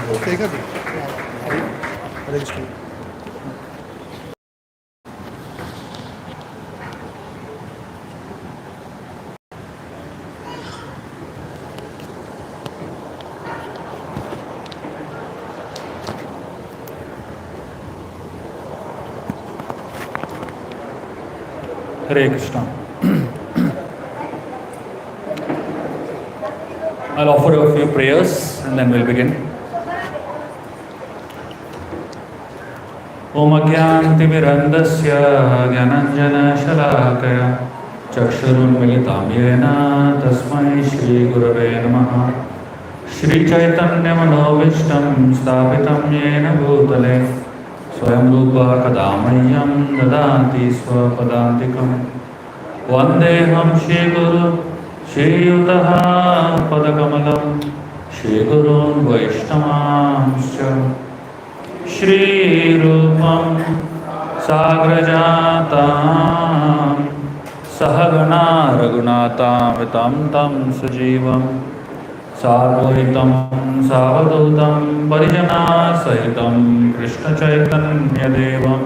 ठीक है register Hare Krishna. I'll offer you a few prayers and then we'll begin. Om Agyantimirandasya Gyananjanashalakaya Chakshurunmilitam Yena Tasmai Shri Gurave Namaha Shri Chaitanya Manovishtam Sthapitam Yena Bhutale Swayam Rupa Kadamayyam Dadanti Swapadantikam Vandeham Shri Guru Shri Yutaha Padakamalam Shri Gurun Vaishnavamscha Shri Rupam Sagrajatam Sahagana Raghunatam Vitam Tam Sajivam Sarvaitam Savadutam Parijana Sahitam Krishna Chaitanya Devam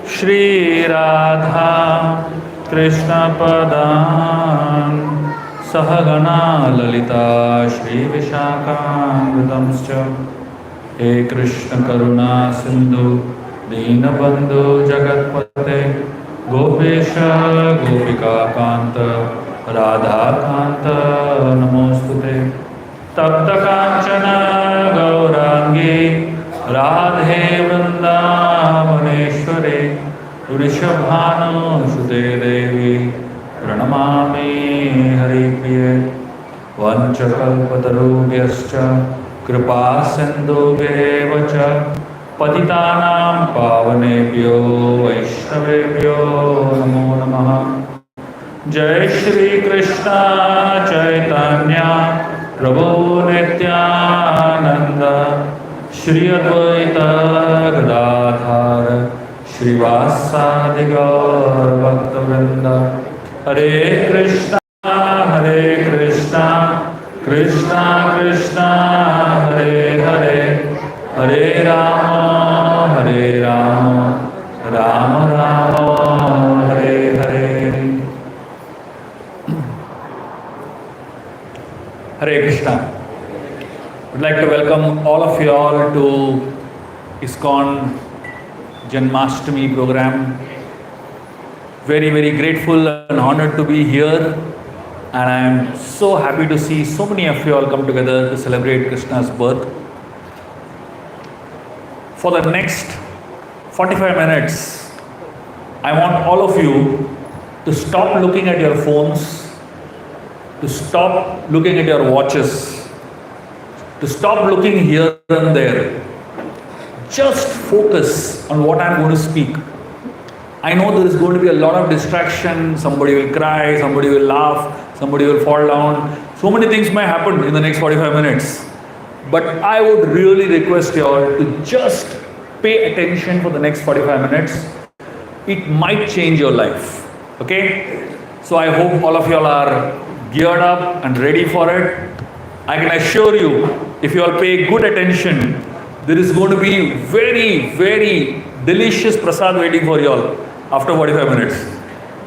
Shri Radha Krishna Padan Sahagana Lalita Shri Vishakam He Krishna Karuna Sindhu Deenabandhu Jagatpate Gopesha Gopika Kanta Radha Kanta Namostute Tapta Kanchana Gaurangi Radhe Vrindavaneshwari Vrishabhanu Sute Devi Pranamami Haripriye Vanchakalpatarubhyascha Kripa Sindhubhyeva cha Patitanam Pavanebhyo Vaishnavebhyo Namo Namaha Jai Shri Krishna Chaitanya Prabhu Nityananda Shri Advaita Gadadhar Shri Vasadi Gaur Bhaktavrinda Hare Krishna Krishna Krishna Hare Hare Hare Rama Rama Rama Hare Hare Hare Krishna. I'd like to welcome all of you all to ISKCON Janmashtami program. Very, very grateful and honored to be here. And I am so happy to see so many of you all come together to celebrate Krishna's birth. For the next 45 minutes, I want all of you to stop looking at your phones, to stop looking at your watches, to stop looking here and there. Just focus on what I am going to speak. I know there is going to be a lot of distraction. Somebody will cry, somebody will laugh, somebody will fall down. So many things may happen in the next 45 minutes. But I would really request you all to just pay attention for the next 45 minutes. It might change your life. Okay? So I hope all of you all are geared up and ready for it. I can assure you, if you all pay good attention, there is going to be very, very delicious prasad waiting for you all after 45 minutes.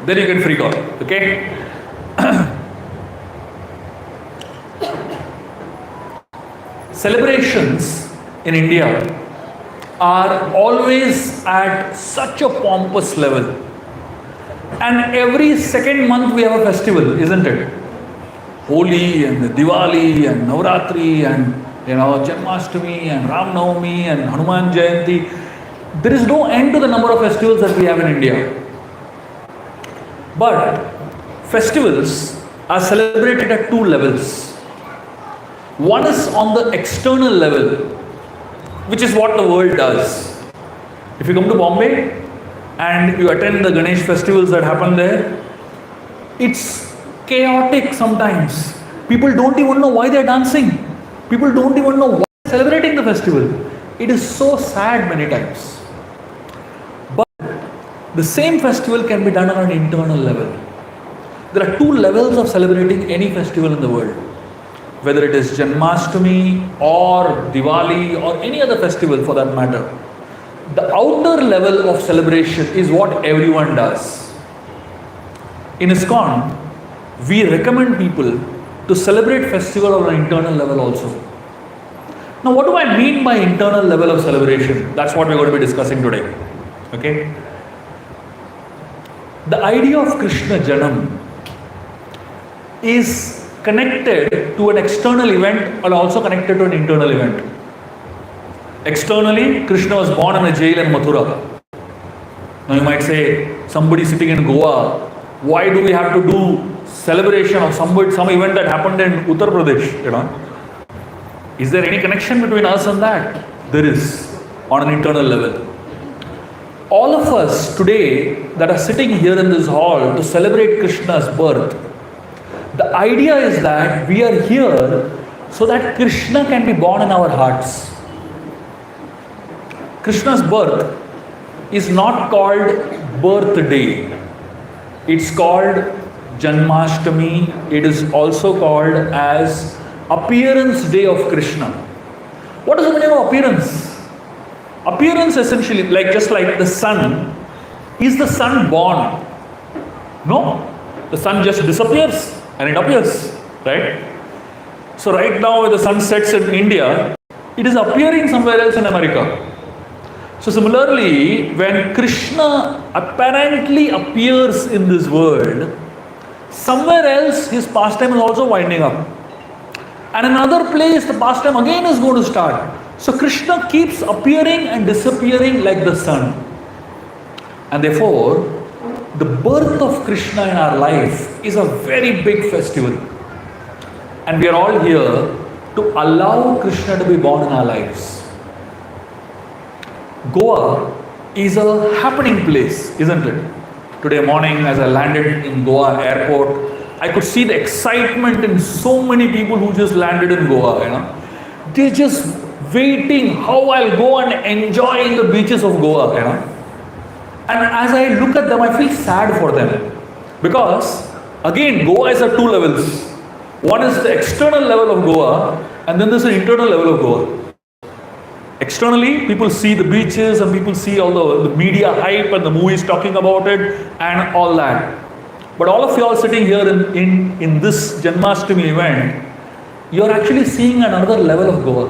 Then you can freak out. Okay? Celebrations in India are always at such a pompous level. And every second month we have a festival, isn't it? Holi and Diwali and Navratri and Janmashtami and Ram Navami and Hanuman Jayanti. There is no end to the number of festivals that we have in India. But festivals are celebrated at two levels. One is on the external level, which is what the world does. If you come to Bombay and you attend the Ganesh festivals that happen there, it's chaotic sometimes. People don't even know why they're dancing. People don't even know why they're celebrating the festival. It is so sad many times. But the same festival can be done on an internal level. There are two levels of celebrating any festival in the world. whether it is Janmashtami or Diwali or any other festival for that matter, the outer level of celebration is what everyone does. In ISKCON, we recommend people to celebrate festival on an internal level also. Now, what do I mean by internal level of celebration? That's what we're going to be discussing today. Okay? The idea of Krishna Janam is connected to an external event and also connected to an internal event. Externally, Krishna was born in a jail in Mathura. Now you might say, somebody sitting in Goa, why do we have to do celebration of some event that happened in Uttar Pradesh? Is there any connection between us and that? There is, on an internal level. All of us today that are sitting here in this hall to celebrate Krishna's birth, the idea is that we are here so that Krishna can be born in our hearts. Krishna's birth is not called birthday. It's called Janmashtami. It is also called as Appearance Day of Krishna. What is the meaning of appearance? Appearance essentially, just like the sun. Is the sun born? No. The sun just disappears and it appears, right? So right now when the sun sets in India, it is appearing somewhere else in America. So similarly, when Krishna apparently appears in this world, somewhere else his pastime is also winding up. And another place the pastime again is going to start. So Krishna keeps appearing and disappearing like the sun. And therefore, the birth of Krishna in our life is a very big festival. And we are all here to allow Krishna to be born in our lives. Goa is a happening place, isn't it? Today morning as I landed in Goa airport, I could see the excitement in so many people who just landed in Goa. They're just waiting how I'll go and enjoy in the beaches of Goa. And as I look at them, I feel sad for them. Because, again, Goa is at two levels. One is the external level of Goa, and then there's an internal level of Goa. Externally, people see the beaches and people see all the media hype and the movies talking about it and all that. But all of you all sitting here in this Janmashtami event, you're actually seeing another level of Goa,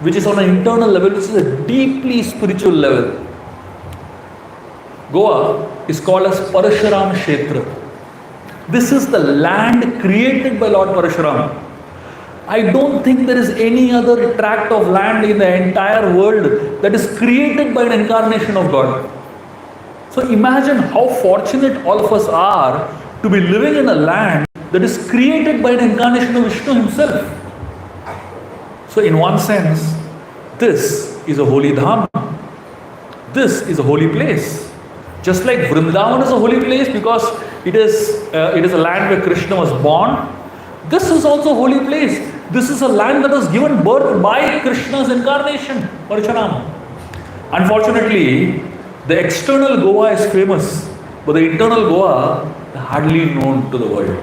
which is on an internal level, which is a deeply spiritual level. Goa is called as Parashuram Kshetra. This is the land created by Lord Parashuram. I don't think there is any other tract of land in the entire world that is created by an incarnation of God. So imagine how fortunate all of us are to be living in a land that is created by an incarnation of Vishnu himself. So in one sense, this is a holy dham. This is a holy place. Just like Vrindavan is a holy place because it is a land where Krishna was born, this is also a holy place. This is a land that was given birth by Krishna's incarnation, Parashuram. Unfortunately, the external Goa is famous, but the internal Goa is hardly known to the world.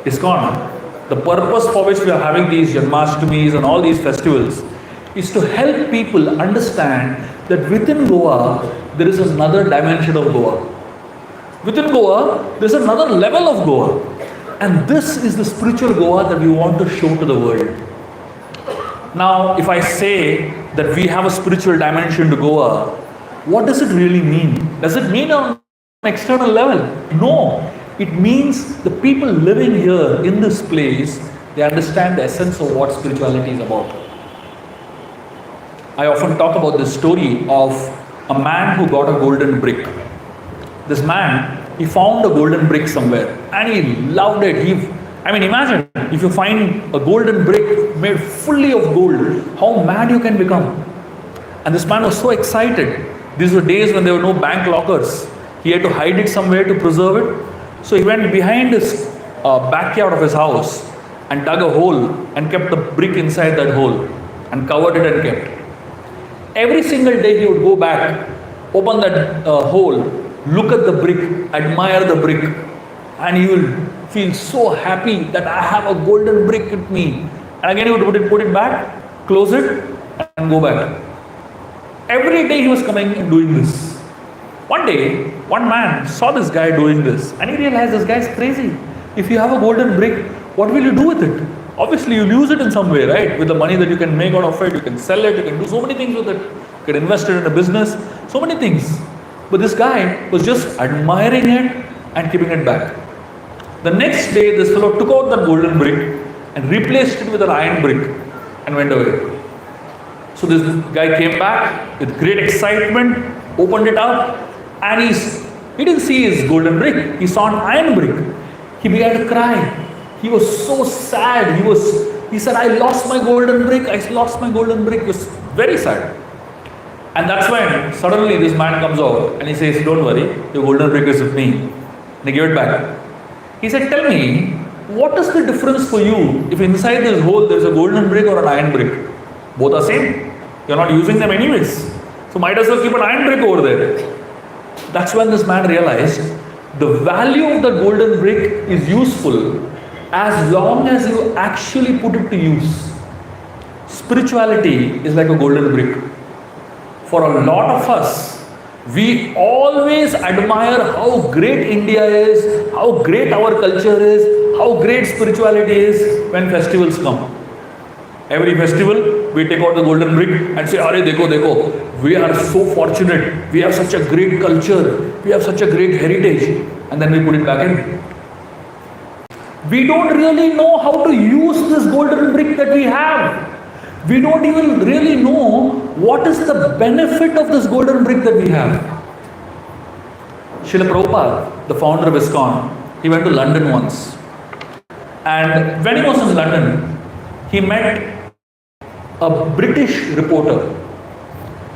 ISKCON, the purpose for which we are having these Janmashtamis and all these festivals is to help people understand that within Goa, there is another dimension of Goa. Within Goa, there is another level of Goa. And this is the spiritual Goa that we want to show to the world. Now, if I say that we have a spiritual dimension to Goa, what does it really mean? Does it mean on an external level? No. It means the people living here in this place, they understand the essence of what spirituality is about. I often talk about this story of a man who got a golden brick. This man, he found a golden brick somewhere and he loved it. Imagine if you find a golden brick made fully of gold, how mad you can become. And this man was so excited. These were days when there were no bank lockers. He had to hide it somewhere to preserve it. So he went behind his backyard of his house and dug a hole and kept the brick inside that hole and covered it and kept. Every single day he would go back, open that hole, look at the brick, admire the brick, and he will feel so happy that I have a golden brick with me. And again he would put it back, close it, and go back. Every day he was coming and doing this. One day, one man saw this guy doing this and he realized this guy is crazy. If you have a golden brick, what will you do with it? Obviously you'll use it in some way, right? With the money that you can make out of it, you can sell it, you can do so many things with it. You can invest it in a business, so many things. But this guy was just admiring it and keeping it back. The next day, this fellow took out that golden brick and replaced it with an iron brick and went away. So this guy came back with great excitement, opened it up, and he didn't see his golden brick, he saw an iron brick. He began to cry. He was so sad. He said, I lost my golden brick, I lost my golden brick. He was very sad. And that's when suddenly this man comes out and he says, don't worry, your golden brick is with me. And he gave it back. He said, tell me, what is the difference for you if inside this hole there is a golden brick or an iron brick? Both are same. You're not using them anyways. So might as well keep an iron brick over there. That's when this man realized the value of the golden brick is useful as long as you actually put it to use. Spirituality is like a golden brick. For a lot of us, we always admire how great India is, how great our culture is, how great spirituality is when festivals come. Every festival, we take out the golden brick and say, Are dekho, dekho, we are so fortunate, we have such a great culture, we have such a great heritage, and then we put it back in. We don't really know how to use this golden brick that we have. We don't even really know what is the benefit of this golden brick that we have. Srila Prabhupada, the founder of ISKCON, he went to London once. And when he was in London, he met a British reporter.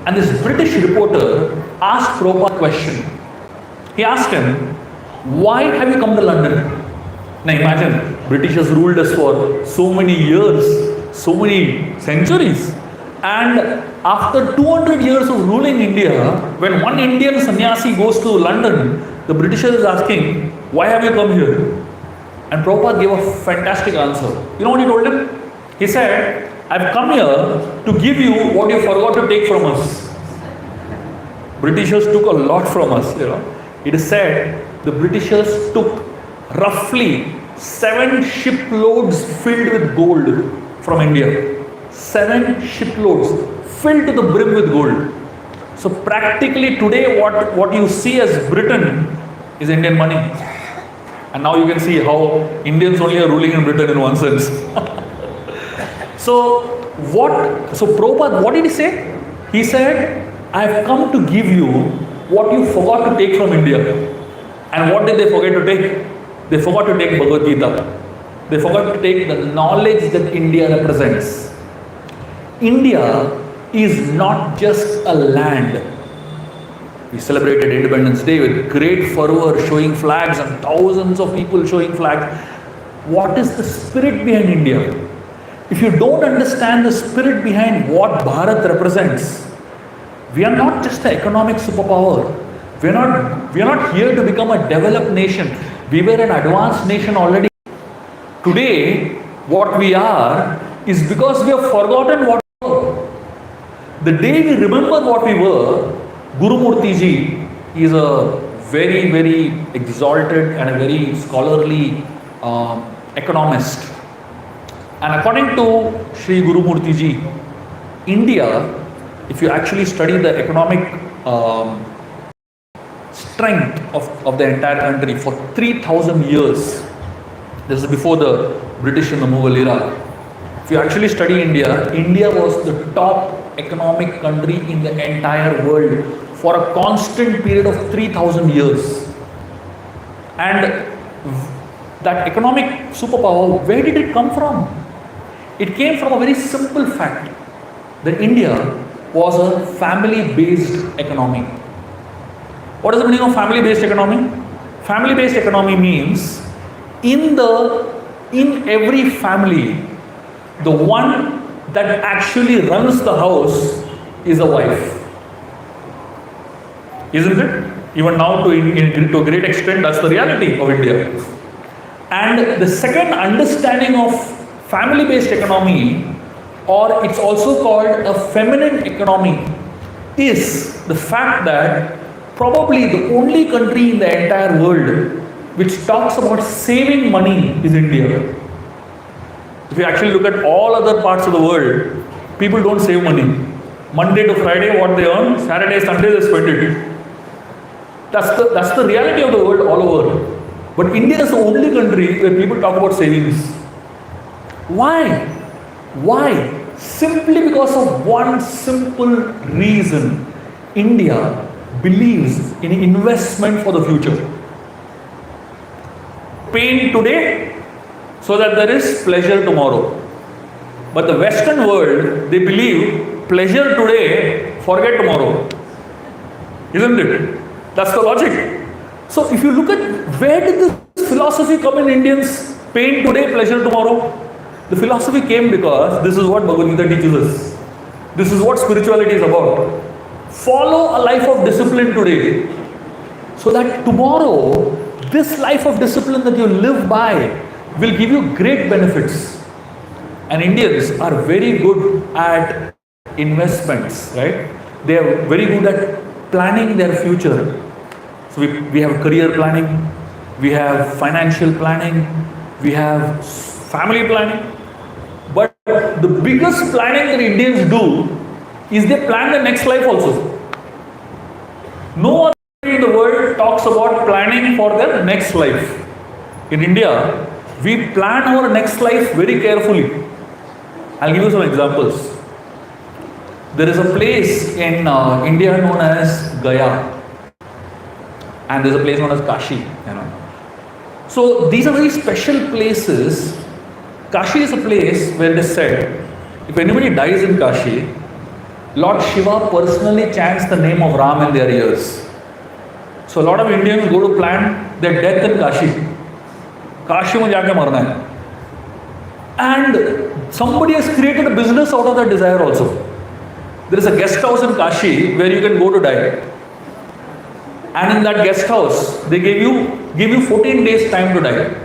And this British reporter asked Prabhupada a question. He asked him, why have you come to London? Now imagine, Britishers ruled us for so many years, so many centuries. And after 200 years of ruling India, when one Indian sannyasi goes to London, the Britishers is asking, why have you come here? And Prabhupada gave a fantastic answer. You know what he told him? He said, I've come here to give you what you forgot to take from us. Britishers took a lot from us, you know. It is said the Britishers took roughly 7 shiploads filled with gold from India. 7 shiploads filled to the brim with gold. So practically today what you see as Britain is Indian money. And now you can see how Indians only are ruling in Britain in one sense. So Prabhupada, what did he say? He said, I have come to give you what you forgot to take from India. And what did they forget to take? They forgot to take Bhagavad Gita. They forgot to take the knowledge that India represents. India is not just a land. We celebrated Independence Day with great fervor, showing flags and thousands of people showing flags. What is the spirit behind India? If you don't understand the spirit behind what Bharat represents, we are not just an economic superpower. We are not here to become a developed nation. We were an advanced nation already. Today, what we are is because we have forgotten what we were. The day we remember what we were, Guru Murthy ji is a very, very exalted and a very scholarly economist. And according to Sri Guru Murthy ji, India, if you actually study the economic strength of the entire country for 3,000 years, this is before the British and the Mughal era. If you actually study India, India was the top economic country in the entire world for a constant period of 3,000 years. And that economic superpower, where did it come from? It came from a very simple fact that India was a family-based economy. What is the meaning of family-based economy? Family-based economy means in every family, the one that actually runs the house is a wife. Isn't it? Even now to a great extent, that's the reality of India. And the second understanding of family-based economy, or it's also called a feminine economy, is the fact that probably the only country in the entire world which talks about saving money is India. If you actually look at all other parts of the world, people don't save money. Monday to Friday, what they earn, Saturday, Sunday, they spend it. That's the reality of the world all over. But India is the only country where people talk about savings. Why? Why? Simply because of one simple reason. India believes in investment for the future. Pain today so that there is pleasure tomorrow. But the Western world, they believe pleasure today, forget tomorrow. Isn't it? That's the logic. So if you look at where did this philosophy come in Indians, pain today, pleasure tomorrow? The philosophy came because this is what Bhagavad Gita teaches us. This is what spirituality is about. Follow a life of discipline today, so that tomorrow, this life of discipline that you live by will give you great benefits. And Indians are very good at investments, right? They are very good at planning their future. So we have career planning, we have financial planning, we have family planning. But the biggest planning that Indians do is they plan the next life also. No other country in the world talks about planning for their next life. In India, we plan our next life very carefully. I'll give you some examples. There is a place in India known as Gaya, and there's a place known as Kashi. So these are very special places. Kashi is a place where it is said, if anybody dies in Kashi, Lord Shiva personally chants the name of Ram in their ears. So a lot of Indians go to plan their death in Kashi. Kashi mein jaake marna hai. And somebody has created a business out of that desire also. There is a guest house in Kashi where you can go to die. And in that guest house, they give you 14 days time to die.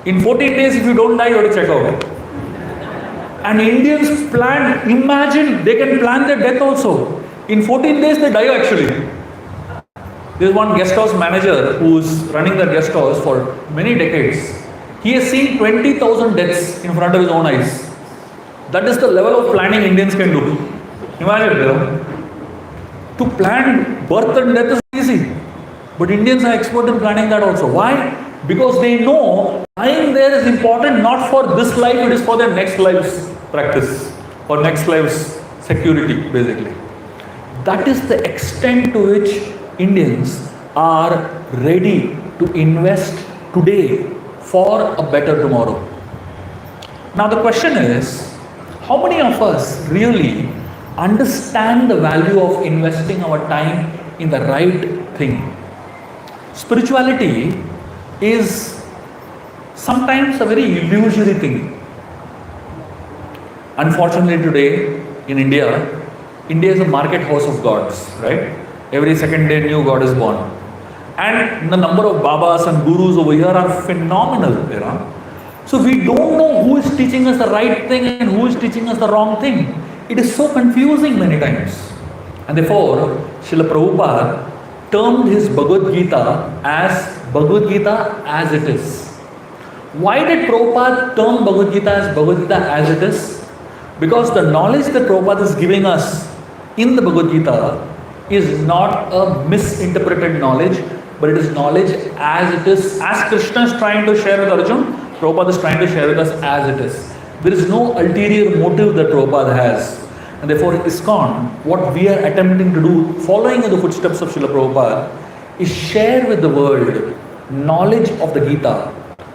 In 14 days, if you don't die, you have to check out. And Indians plan, imagine, they can plan their death also. In 14 days, they die actually. There is one guest house manager who is running that guest house for many decades. He has seen 20,000 deaths in front of his own eyes. That is the level of planning Indians can do. Imagine, to plan birth and death is easy. But Indians are expert in planning that also. Why? Because they know dying there is important not for this life, it is for their next life's practice or next life's security, basically. That is the extent to which Indians are ready to invest today for a better tomorrow. Now the question is, how many of us really understand the value of investing our time in the right thing? Spirituality is sometimes a very illusory thing. Unfortunately today in India is a market house of gods, right? Every second day new god is born. And the number of Babas and Gurus over here are phenomenal, So we don't know who is teaching us the right thing and who is teaching us the wrong thing. It is so confusing many times. And therefore, Srila Prabhupada termed his Bhagavad Gita as it is. Why did Prabhupada term Bhagavad Gita as it is? Because the knowledge that Prabhupada is giving us in the Bhagavad Gita is not a misinterpreted knowledge, but it is knowledge as it is. As Krishna is trying to share with Arjuna, Prabhupada is trying to share with us as it is. There is no ulterior motive that Prabhupada has. And therefore, ISKCON, what we are attempting to do, following in the footsteps of Srila Prabhupada, is share with the world knowledge of the Gita,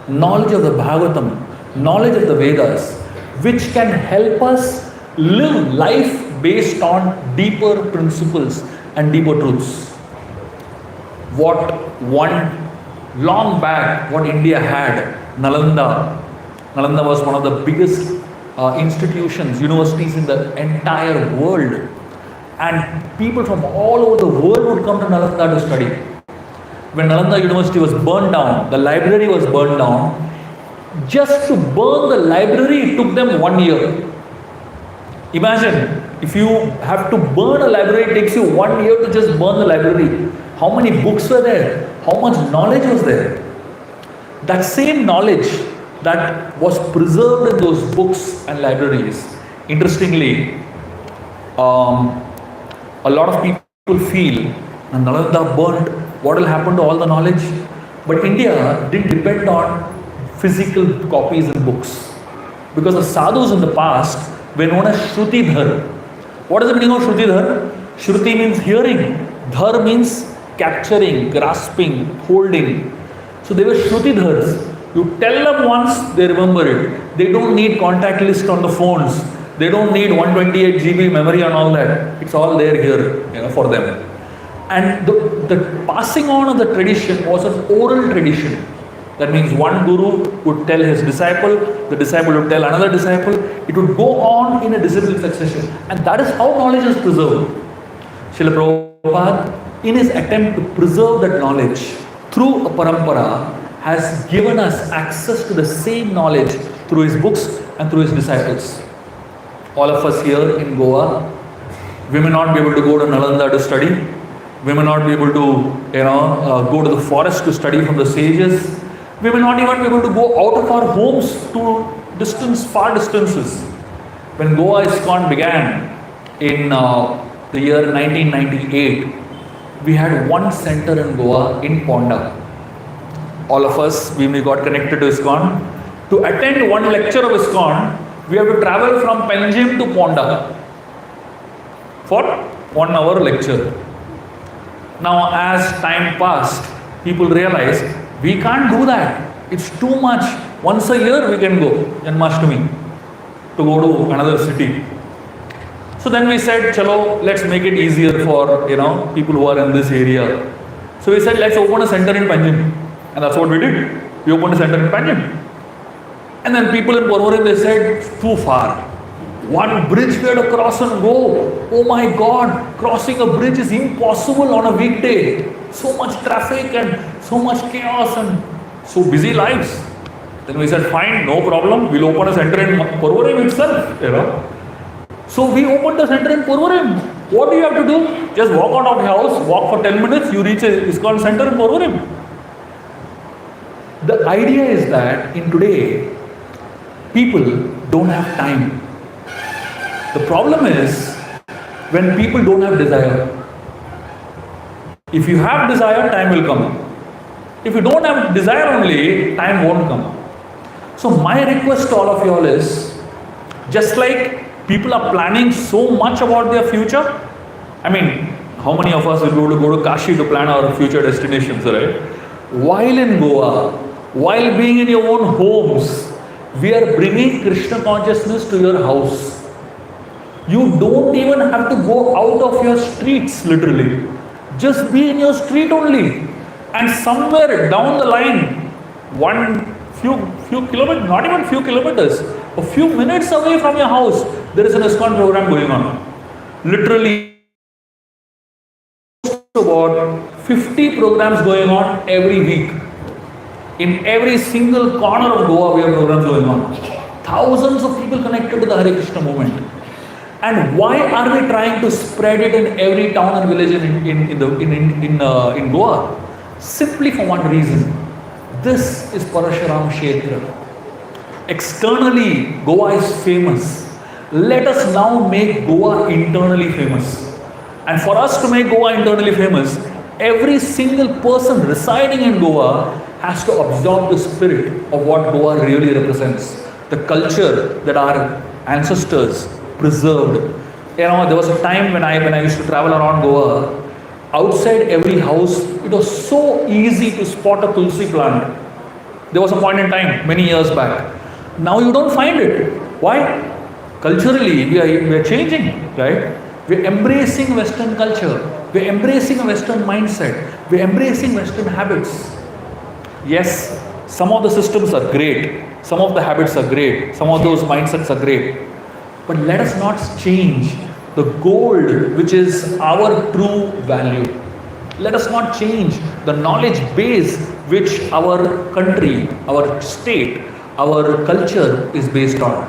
knowledge of the Bhagavatam, knowledge of the Vedas, which can help us live life based on deeper principles and deeper truths. What long back, what India had, Nalanda was one of the biggest institutions, universities in the entire world, and people from all over the world would come to Nalanda to study. when Nalanda University was burned down, the library was burned down. Just to burn the library, it took them 1 year. Imagine, if you have to burn a library, it takes you 1 year to just burn the library. How many books were there? How much knowledge was there? That same knowledge that was preserved in those books and libraries. Interestingly, a lot of people feel, Nalanda burnt, what will happen to all the knowledge? But India didn't depend on physical copies and books. Because the sadhus in the past were known as Shrutidhar. What is the meaning of Shrutidhar? Shruti means hearing. Dhar means capturing, grasping, holding. So they were Shrutidhars. You tell them once, they remember it. They don't need contact list on the phones. They don't need 128 GB memory and all that. It's all there here, for them. And the passing on of the tradition was an oral tradition. That means one guru would tell his disciple, the disciple would tell another disciple. It would go on in a disciple succession. And that is how knowledge is preserved. Srila Prabhupada, in his attempt to preserve that knowledge through a parampara, has given us access to the same knowledge through his books and through his disciples. All of us here in Goa, we may not be able to go to Nalanda to study. We may not be able to, go to the forest to study from the sages. We may not even be able to go out of our homes to far distances. When Goa ISKCON began in the year 1998, we had one center in Goa in Ponda. All of us, when we got connected to ISKCON, to attend one lecture of ISKCON, we have to travel from Panjim to Ponda for 1 hour lecture. Now, as time passed, people realized we can't do that. It's too much. Once a year we can go, Janmashtami, to go to another city. So then we said, chalo, let's make it easier for people who are in this area. So we said, let's open a center in Panjim. And that's what we did. We opened a center in Panjim. And then people in Porvorim, they said, too far. One bridge we had to cross and go. Oh my God, crossing a bridge is impossible on a weekday. So much traffic and so much chaos and so busy lives. Then we said, fine, no problem. We'll open a center in Porvorim itself. So we opened a center in Porvorim. What do you have to do? Just walk out of your house, walk for 10 minutes, you reach a ISKCON center in Porvorim. The idea is that in today, people don't have time. The problem is when people don't have desire. If you have desire, time will come. If you don't have desire only, time won't come. So my request to all of you all is, just like people are planning so much about their future, how many of us will be able to go to Kashi to plan our future destinations, right? While in Goa, while being in your own homes, we are bringing Krishna consciousness to your house. You don't even have to go out of your streets, literally. Just be in your street only. And somewhere down the line, few kilometers, not even few kilometers, a few minutes away from your house, there is an ISKCON program going on. Literally, about 50 programs going on every week. In every single corner of Goa, we have programs going on. Thousands of people connected to the Hare Krishna movement. And why are we trying to spread it in every town and village in Goa? Simply for one reason. This is Parashuram Kshetra. Externally, Goa is famous. Let us now make Goa internally famous. And for us to make Goa internally famous, every single person residing in Goa has to absorb the spirit of what Goa really represents. The culture that our ancestors preserved. There was a time when I used to travel around Goa, outside every house, it was so easy to spot a tulsi plant. There was a point in time, many years back. Now you don't find it. Why? Culturally, we are changing, right? We're embracing Western culture. We're embracing a Western mindset. We're embracing Western habits. Yes, some of the systems are great. Some of the habits are great. Some of those mindsets are great. But let us not change the gold, which is our true value. Let us not change the knowledge base which our country, our state, our culture is based on.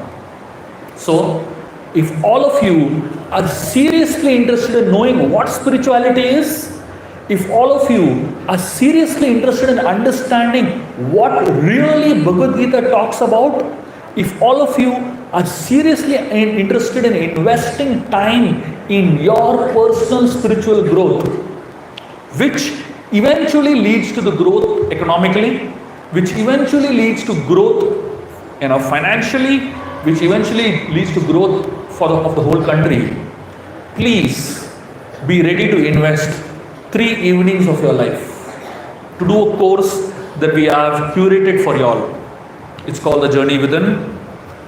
So, if all of you are seriously interested in knowing what spirituality is, if all of you are seriously interested in understanding what really Bhagavad Gita talks about, if all of you are seriously interested in investing time in your personal spiritual growth, which eventually leads to the growth economically, which eventually leads to growth financially, which eventually leads to growth of the whole country, please be ready to invest 3 evenings of your life to do a course that we have curated for you all. It's called The Journey Within.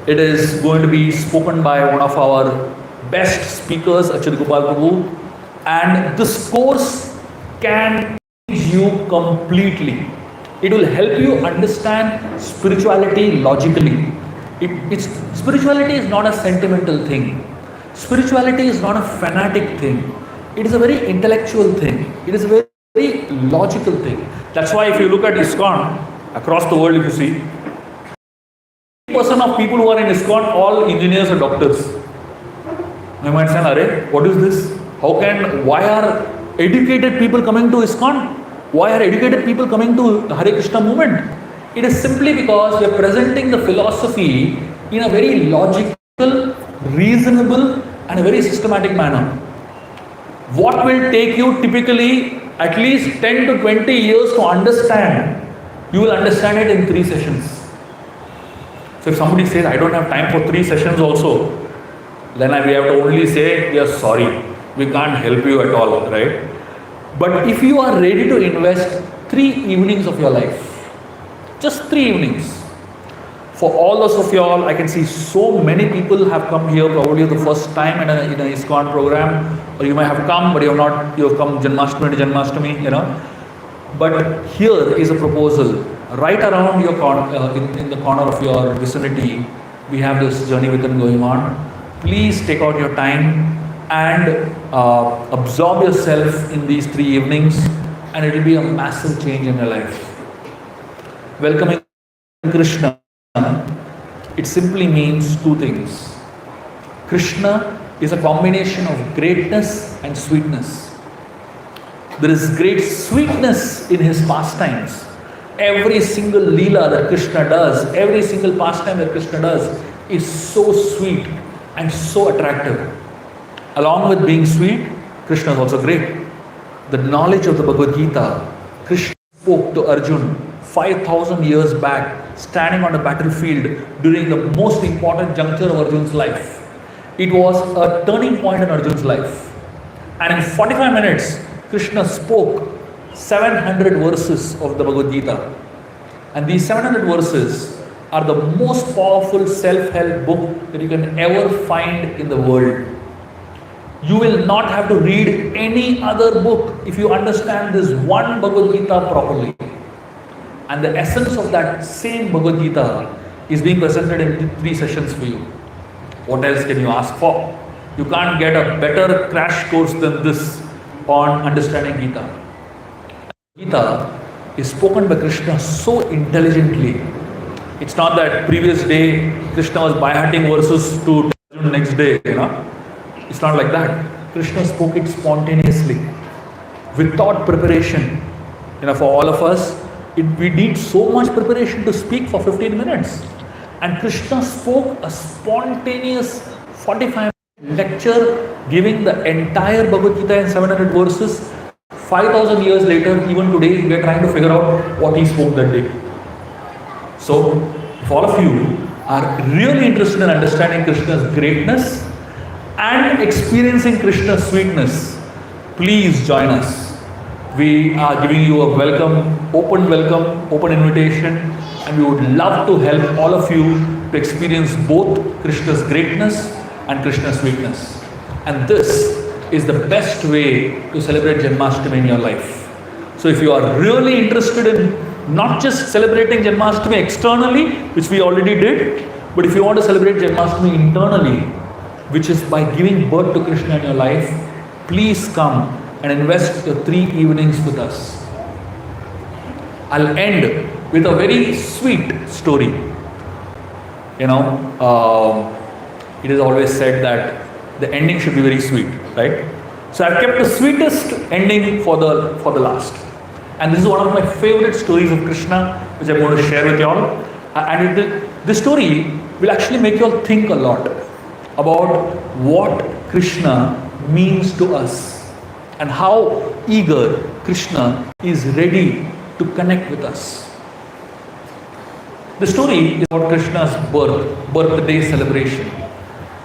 It is going to be spoken by one of our best speakers, Achyut Gopal Prabhu, and this course can change you completely. It will help you understand spirituality logically. Spirituality is not a sentimental thing. Spirituality is not a fanatic thing. It is a very intellectual thing. It is a very logical thing. That's why if you look at ISKCON, across the world if you see, 80% of people who are in ISKCON, all engineers or doctors. You might say, Arey, what is this? Why are educated people coming to ISKCON? Why are educated people coming to the Hare Krishna movement? It is simply because we are presenting the philosophy in a very logical, reasonable and a very systematic manner. What will take you typically at least 10 to 20 years to understand, you will understand it in 3 sessions. So if somebody says, I don't have time for 3 sessions also, then we have to only say, we are sorry, we can't help you at all, right? But if you are ready to invest 3 evenings of your life, just 3 evenings, for all those of you all, I can see so many people have come here probably the first time in a ISKCON program, or you may have come, but you have come Janmashtami to Janmashtami, But here is a proposal. Right around your in the corner of your vicinity, we have this Journey Within going on. Please take out your time and absorb yourself in these 3 evenings, and it will be a massive change in your life. Welcoming Krishna, it simply means 2 things. Krishna is a combination of greatness and sweetness. There is great sweetness in his pastimes. Every single leela that Krishna does, every single pastime that Krishna does is so sweet and so attractive. Along with being sweet, Krishna is also great. The knowledge of the Bhagavad Gita, Krishna spoke to Arjun 5,000 years back, standing on a battlefield during the most important juncture of Arjun's life. It was a turning point in Arjun's life. And in 45 minutes, Krishna spoke 700 verses of the Bhagavad Gita. And these 700 verses are the most powerful self-help book that you can ever find in the world. You will not have to read any other book if you understand this one Bhagavad Gita properly. And the essence of that same Bhagavad Gita is being presented in 3 sessions for you. What else can you ask for? You can't get a better crash course than this on understanding Gita. Gita is spoken by Krishna so intelligently. It's not that previous day Krishna was by-hearting verses to next day, It's not like that. Krishna spoke it spontaneously, without preparation. For all of us, we need so much preparation to speak for 15 minutes. And Krishna spoke a spontaneous 45-minute lecture, giving the entire Bhagavad Gita in 700 verses. 5,000 years later, even today, we are trying to figure out what he spoke that day. So, if all of you are really interested in understanding Krishna's greatness and experiencing Krishna's sweetness, please join us. We are giving you a open invitation, and we would love to help all of you to experience both Krishna's greatness and Krishna's sweetness. And this is the best way to celebrate Janmashtami in your life. So if you are really interested in not just celebrating Janmashtami externally, which we already did, but if you want to celebrate Janmashtami internally, which is by giving birth to Krishna in your life, please come and invest your 3 evenings with us. I'll end with a very sweet story. It is always said that the ending should be very sweet, right? So I've kept the sweetest ending for the last. And this is one of my favorite stories of Krishna, which I'm going to share with you all. This story will actually make you all think a lot about what Krishna means to us and how eager Krishna is ready to connect with us. The story is about Krishna's birthday celebration.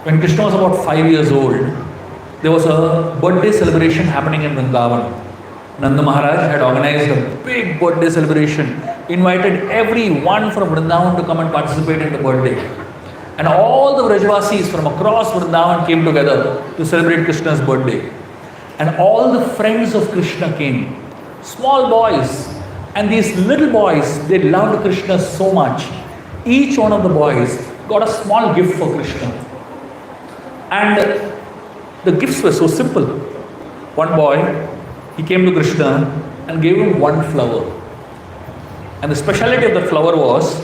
When Krishna was about 5 years old, there was a birthday celebration happening in Vrindavan. Nanda Maharaj had organized a big birthday celebration, invited everyone from Vrindavan to come and participate in the birthday. And all the Vrajavasis from across Vrindavan came together to celebrate Krishna's birthday. And all the friends of Krishna came, small boys. And these little boys, they loved Krishna so much. Each one of the boys got a small gift for Krishna. And the gifts were so simple. One boy, he came to Krishna and gave him one flower. And the speciality of the flower was,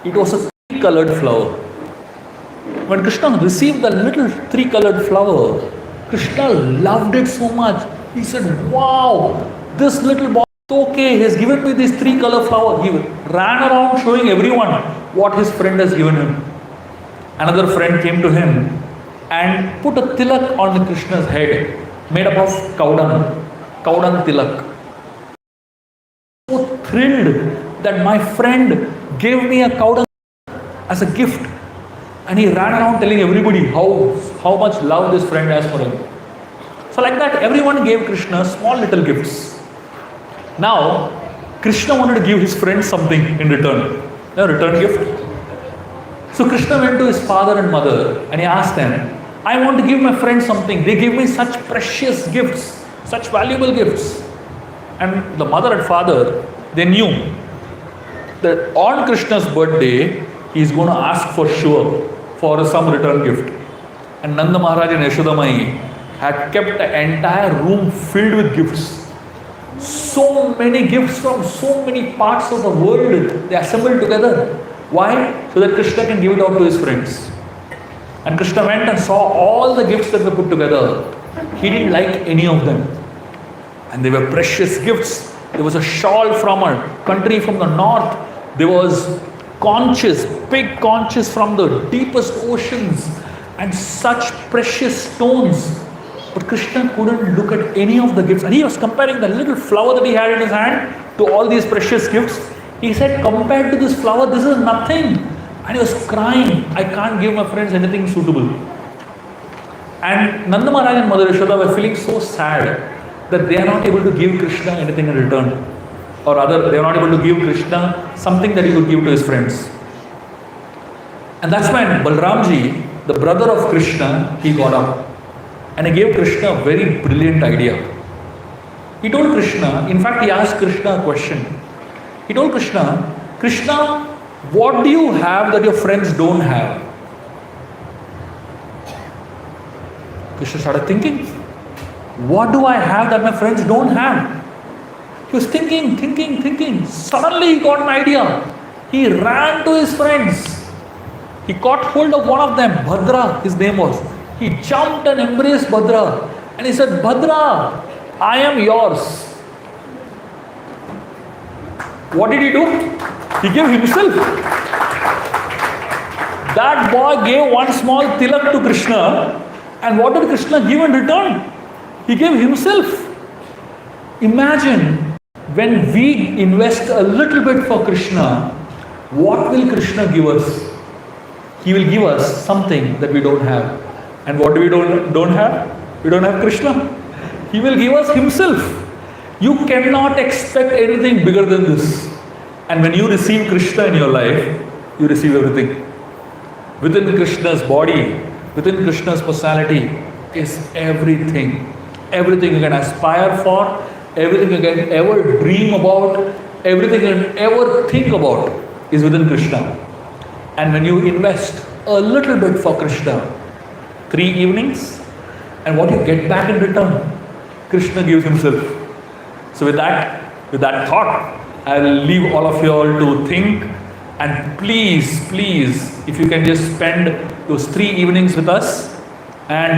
it was a 3-colored flower. When Krishna received the little 3-colored flower, Krishna loved it so much. He said, wow, this little boy, okay, he has given me this 3-color flower. He ran around showing everyone what his friend has given him. Another friend came to him and put a tilak on Krishna's head, made up of cow dung tilak. So thrilled that my friend gave me a cow dung as a gift, and he ran around telling everybody how much love this friend has for him. So like that, everyone gave Krishna small little gifts. Now, Krishna wanted to give his friends something in return, a return gift. So Krishna went to his father and mother and he asked them, I want to give my friends something. They gave me such precious gifts, such valuable gifts. And the mother and father, they knew that on Krishna's birthday, he is going to ask for sure for some return gift. And Nanda Maharaj and Yashoda Mai had kept the entire room filled with gifts. So many gifts from so many parts of the world, they assembled together. Why? So that Krishna can give it out to his friends. And Krishna went and saw all the gifts that were put together. He didn't like any of them. And they were precious gifts. There was a shawl from a country from the north. There was conches, big conches from the deepest oceans, and such precious stones. But Krishna couldn't look at any of the gifts. And he was comparing the little flower that he had in his hand to all these precious gifts. He said, compared to this flower, this is nothing. And he was crying, I can't give my friends anything suitable. And Nanda Maharaj and Mother Yashoda were feeling so sad that they are not able to give Krishna anything in return. Or rather, they are not able to give Krishna something that he could give to his friends. And that's when Balramji, the brother of Krishna, he got up. And he gave Krishna a very brilliant idea. He told Krishna, in fact he asked Krishna a question. He told Krishna, Krishna, what do you have that your friends don't have? Krishna started thinking, what do I have that my friends don't have? He was thinking. Suddenly he got an idea. He ran to his friends. He caught hold of one of them, Bhadra, his name was. He jumped and embraced Bhadra. And he said, Bhadra, I am yours. What did he do? He gave himself. That boy gave one small tilak to Krishna. And what did Krishna give in return? He gave himself. Imagine when we invest a little bit for Krishna, what will Krishna give us? He will give us something that we don't have. And what do we don't have? We don't have Krishna. He will give us himself. You cannot expect anything bigger than this. And when you receive Krishna in your life, you receive everything. Within Krishna's body, within Krishna's personality is everything. Everything you can aspire for, everything you can ever dream about, everything you can ever think about is within Krishna. And when you invest a little bit for Krishna, 3 evenings, and what you get back in return, Krishna gives himself. So with that thought, I'll leave all of you all to think, and please, if you can just spend those 3 evenings with us, and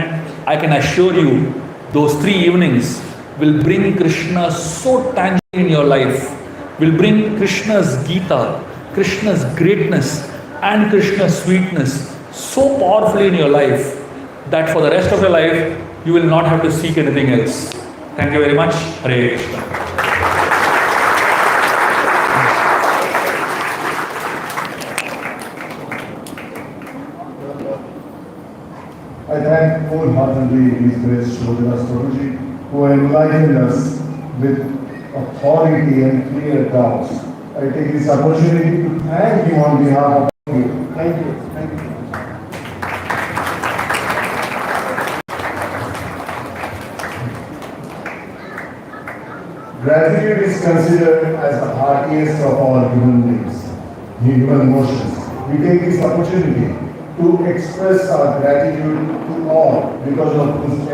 I can assure you, those 3 evenings will bring Krishna so tangibly in your life, will bring Krishna's Gita, Krishna's greatness, and Krishna's sweetness so powerfully in your life that for the rest of your life, you will not have to seek anything else. Thank you very much. Hare Krishna. I thank wholeheartedly His Grace Shrodadas Prabhuji, who enlightened us with authority and clear doubts. I take this opportunity to thank him on behalf of you. Thank you. Thank you. Gratitude is considered as the heartiest of all human beings, human emotions. We take this opportunity to express our gratitude to all because of whose